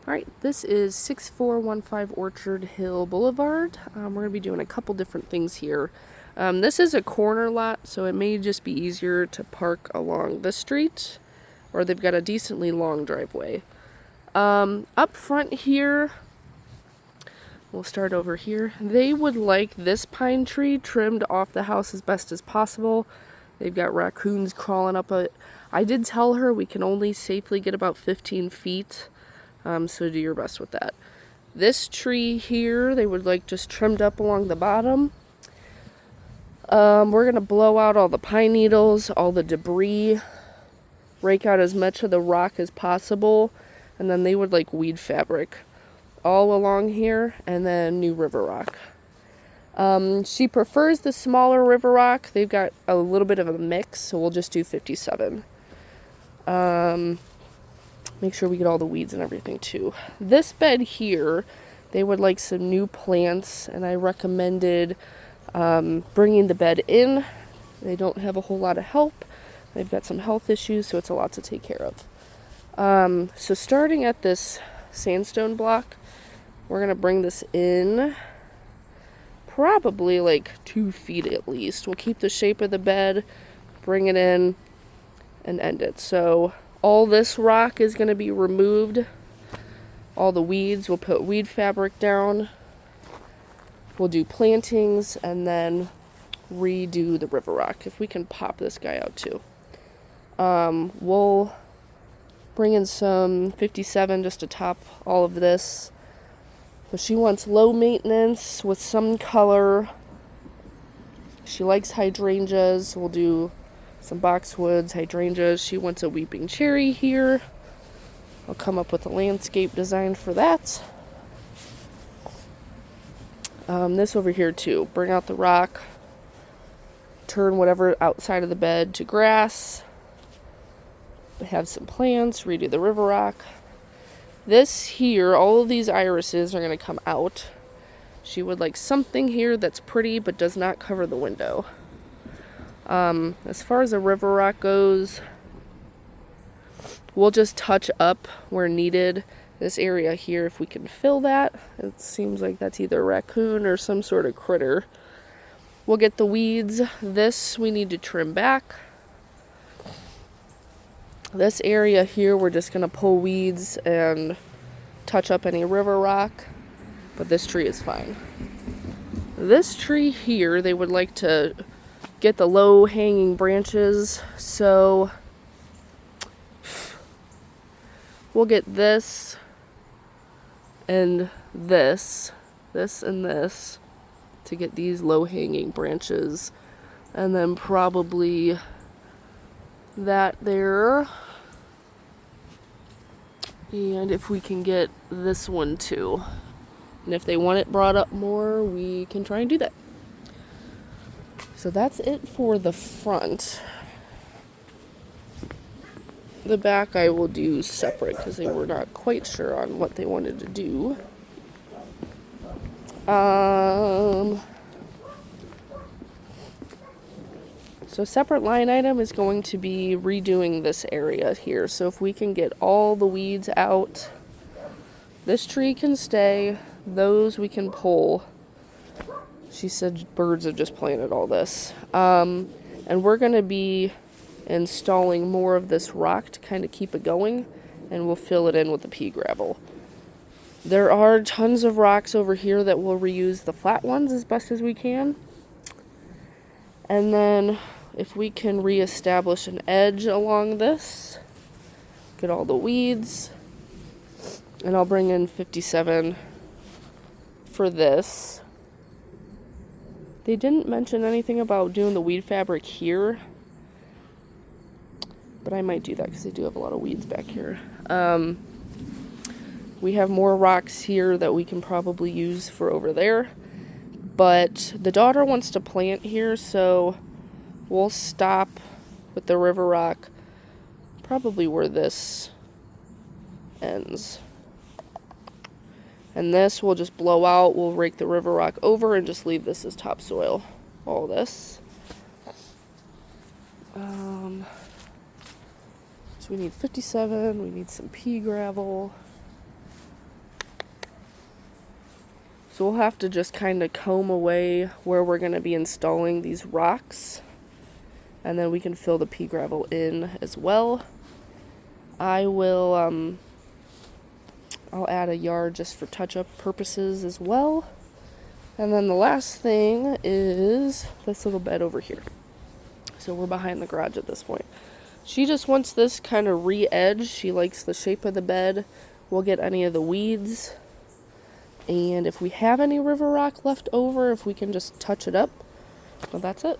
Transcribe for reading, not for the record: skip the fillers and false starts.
Alright, this is 6415 Orchard Hill Boulevard. We're going to be doing a couple different things here. This is a corner lot, so it may just be easier to park along the street, or they've got a decently long driveway. Up front here, we'll start over here. They would like this pine tree trimmed off the house as best as possible. They've got raccoons crawling up it. I did tell her we can only safely get about 15 feet. So do your best with that. This tree here, they would like just trimmed up along the bottom. We're going to blow out all the pine needles, all the debris, rake out as much of the rock as possible, and then they would like weed fabric all along here, and then new river rock. She prefers the smaller river rock. They've got a little bit of a mix, so we'll just do 57. Make sure we get all the weeds and everything too. This bed here, they would like some new plants, and I recommended bringing the bed in. They don't have a whole lot of help. They've got some health issues, so it's a lot to take care of. So starting at this sandstone block, we're going to bring this in probably like 2 feet at least. We'll keep the shape of the bed, bring it in, and end it. So all this rock is going to be removed. All the weeds, we'll put weed fabric down. We'll do plantings and then redo the river rock. If we can pop this guy out too. We'll bring in some 57 just to top all of this. But she wants low maintenance with some color. She likes hydrangeas. We'll do some boxwoods, hydrangeas. She wants a weeping cherry here. I'll come up with a landscape design for that. This over here too. Bring out the rock. Turn whatever outside of the bed to grass. Have some plants. Redo the river rock. This here, all of these irises are going to come out. She would like something here that's pretty but does not cover the window. As far as the river rock goes, we'll just touch up where needed. This area here, if we can fill that, it seems like that's either a raccoon or some sort of critter. We'll get the weeds. This we need to trim back. This area here, we're just going to pull weeds and touch up any river rock, but this tree is fine. This tree here, they would like to get the low hanging branches, so we'll get this and this and this to get these low hanging branches, and then probably that there, and if we can get this one too, and if they want it brought up more, we can try and do that. So that's it for the front. The back I will do separate because they were not quite sure on what they wanted to do. So separate line item is going to be redoing this area here. So if we can get all the weeds out, this tree can stay, those we can pull. She said birds have just planted all this. And we're going to be installing more of this rock to kind of keep it going, and we'll fill it in with the pea gravel. There are tons of rocks over here that we'll reuse the flat ones as best as we can. And then if we can reestablish an edge along this, get all the weeds, and I'll bring in 57 for this. They didn't mention anything about doing the weed fabric here, but I might do that because they do have a lot of weeds back here. We have more rocks here that we can probably use for over there, but the daughter wants to plant here, so we'll stop with the river rock probably where this ends. And this we'll just blow out. We'll rake the river rock over and just leave this as topsoil. All this. So we need 57. We need some pea gravel. So we'll have to just kind of comb away where we're going to be installing these rocks. And then we can fill the pea gravel in as well. I'll add a yard just for touch-up purposes as well. And then the last thing is this little bed over here. So we're behind the garage at this point. She just wants this kind of re-edged. She likes the shape of the bed. We'll get any of the weeds. And if we have any river rock left over, if we can just touch it up. Well, that's it.